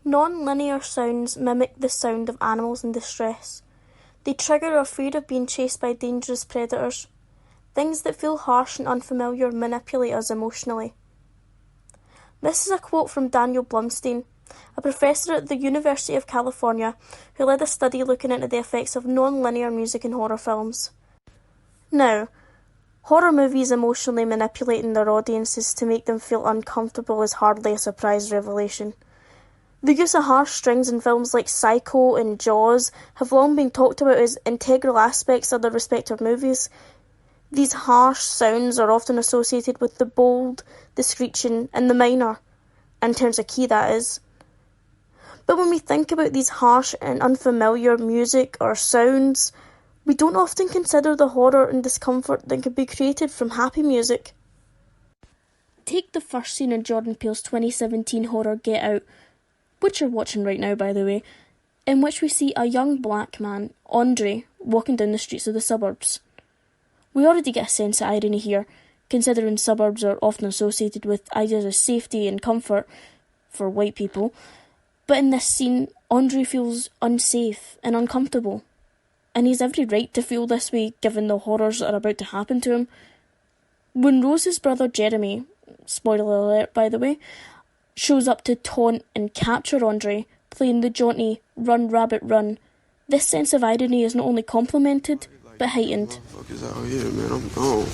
Non-linear sounds mimic the sound of animals in distress. They trigger our fear of being chased by dangerous predators. Things that feel harsh and unfamiliar manipulate us emotionally. This is a quote from Daniel Blumstein, a professor at the University of California who led a study looking into the effects of non-linear music in horror films. Now, horror movies emotionally manipulating their audiences to make them feel uncomfortable is hardly a surprise revelation. The use of harsh strings in films like Psycho and Jaws have long been talked about as integral aspects of their respective movies. These harsh sounds are often associated with the bold, the screeching, and the minor, in terms of key that is. But when we think about these harsh and unfamiliar music or sounds, we don't often consider the horror and discomfort that can be created from happy music. Take the first scene in Jordan Peele's 2017 horror Get Out, which you're watching right now by the way, in which we see a young black man, Andre, walking down the streets of the suburbs. We already get a sense of irony here, considering suburbs are often associated with ideas of safety and comfort for white people. But in this scene, Andre feels unsafe and uncomfortable. And he's every right to feel this way given the horrors that are about to happen to him. When Rose's brother Jeremy, spoiler alert by the way, shows up to taunt and capture Andre, playing the jaunty Run Rabbit Run, this sense of irony is not only complemented, but heightened. Motherfuckers out here, man, I'm gone.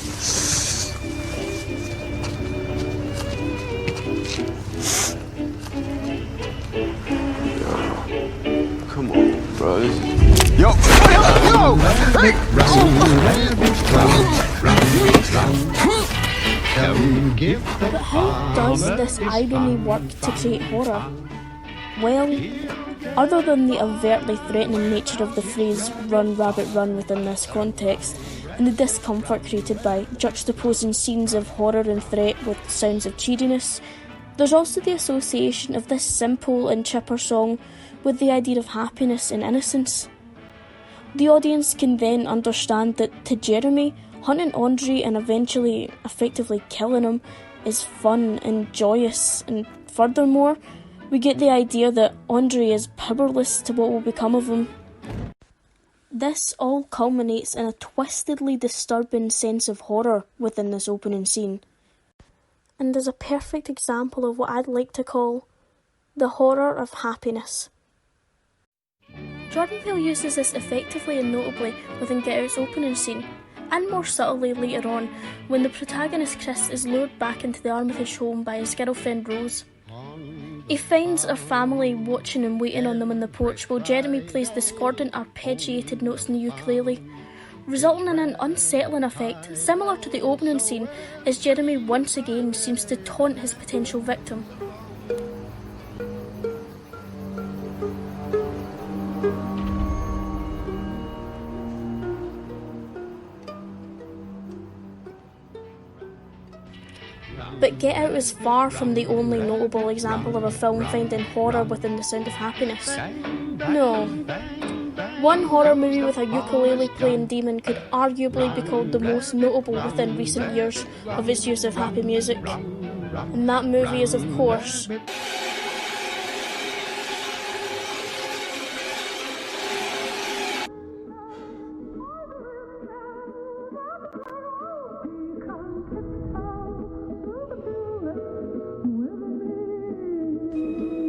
Yo, come on, bro. Yo! Yo! Hey! But how does this irony work to create horror? Well, other than the overtly threatening nature of the phrase "run rabbit run" within this context, and the discomfort created by juxtaposing scenes of horror and threat with sounds of cheeriness, there's also the association of this simple and chipper song with the idea of happiness and innocence. The audience can then understand that to Jeremy, hunting Andre and eventually effectively killing him is fun and joyous, and furthermore, we get the idea that Andre is powerless to what will become of him. This all culminates in a twistedly disturbing sense of horror within this opening scene, and is a perfect example of what I'd like to call the horror of happiness. Jordan Peele uses this effectively and notably within Get Out's opening scene, and more subtly later on when the protagonist Chris is lured back into the Armitage home by his girlfriend Rose. He finds her family watching and waiting on them on the porch while Jeremy plays discordant arpeggiated notes on the ukulele, resulting in an unsettling effect similar to the opening scene as Jeremy once again seems to taunt his potential victim. But Get Out is far from the only notable example of a film finding horror within the sound of happiness. No. One horror movie with a ukulele playing demon could arguably be called the most notable within recent years of its use of happy music. And that movie is, of course,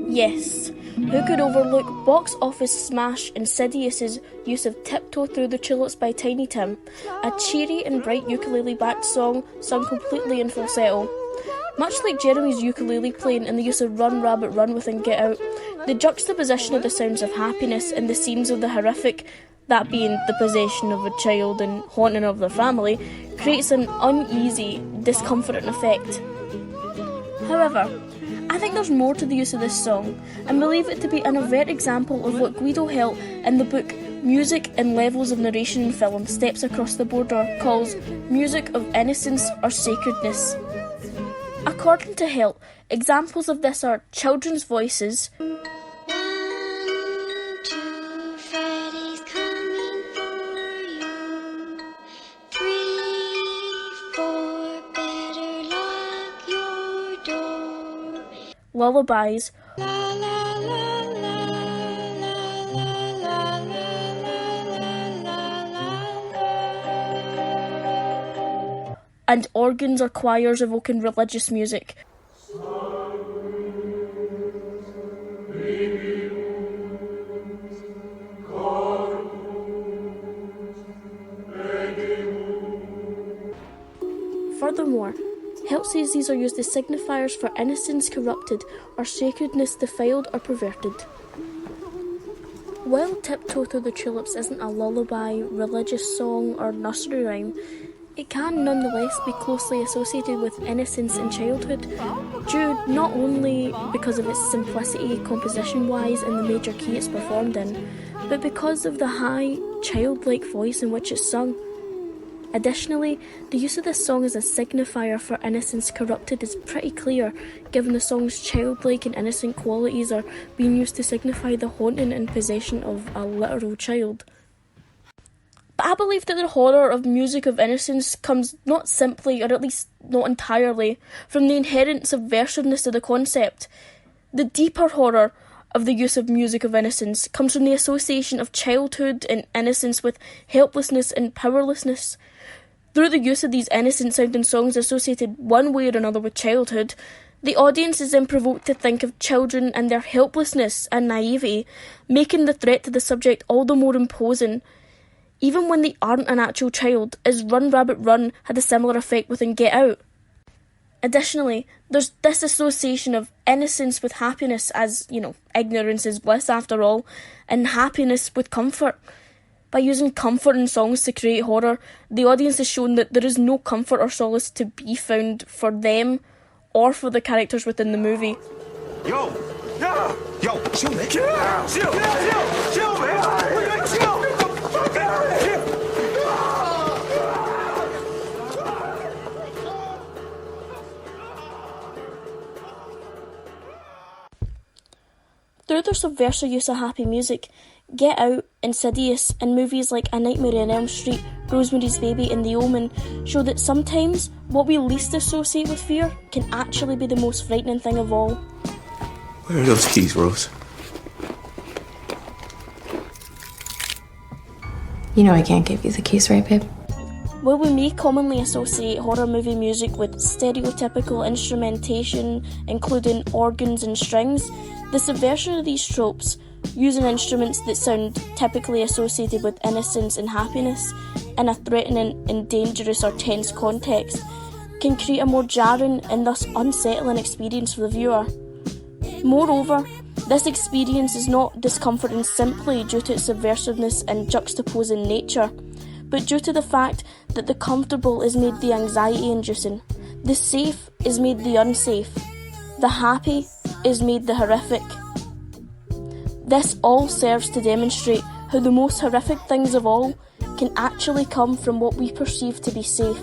yes, who could overlook box office smash Insidious's use of Tiptoe Through the Tulips by Tiny Tim, a cheery and bright ukulele-backed song sung completely in falsetto. Much like Jeremy's ukulele playing and the use of Run Rabbit Run within Get Out, the juxtaposition of the sounds of happiness and the scenes of the horrific, that being the possession of a child and haunting of their family, creates an uneasy, discomforting effect. However, I think there's more to the use of this song, and believe it to be an overt example of what Guido Helt in the book Music and Levels of Narration in Film Steps Across the Border calls music of innocence or sacredness. According to Helt, examples of this are children's voices, lullabies, and organs or choirs evoking religious music. Furthermore, Help says these are used as signifiers for innocence corrupted or sacredness defiled or perverted. While Tiptoe Through the Tulips isn't a lullaby, religious song or nursery rhyme, it can nonetheless be closely associated with innocence and childhood, due not only because of its simplicity composition-wise and the major key it's performed in, but because of the high, childlike voice in which it's sung. Additionally, the use of this song as a signifier for innocence corrupted is pretty clear, given the song's childlike and innocent qualities are being used to signify the haunting and possession of a literal child. But I believe that the horror of music of innocence comes not simply, or at least not entirely, from the inherent subversiveness of the concept. The deeper horror of the use of music of innocence comes from the association of childhood and innocence with helplessness and powerlessness. Through the use of these innocent-sounding songs associated one way or another with childhood, the audience is then provoked to think of children and their helplessness and naivety, making the threat to the subject all the more imposing. Even when they aren't an actual child, as Run Rabbit Run had a similar effect within Get Out. Additionally, there's this association of innocence with happiness as, ignorance is bliss after all, and happiness with comfort. By using comfort in songs to create horror, the audience is shown that there is no comfort or solace to be found for them or for the characters within the movie. Yo! Yeah! Yo! Chill, man! Chill! Chill! Chill! Chill, man! Chill! Through their subversive use of happy music, Get Out, Insidious, and movies like A Nightmare on Elm Street, Rosemary's Baby and The Omen show that sometimes what we least associate with fear can actually be the most frightening thing of all. Where are those keys, Rose? You know I can't give you the keys, right, babe? While we may commonly associate horror movie music with stereotypical instrumentation, including organs and strings, the subversion of these tropes, using instruments that sound typically associated with innocence and happiness in a threatening and dangerous or tense context, can create a more jarring and thus unsettling experience for the viewer. Moreover, this experience is not discomforting simply due to its subversiveness and juxtaposing nature, but due to the fact that the comfortable is made the anxiety-inducing, the safe is made the unsafe, the happy is made the horrific. This all serves to demonstrate how the most horrific things of all can actually come from what we perceive to be safe.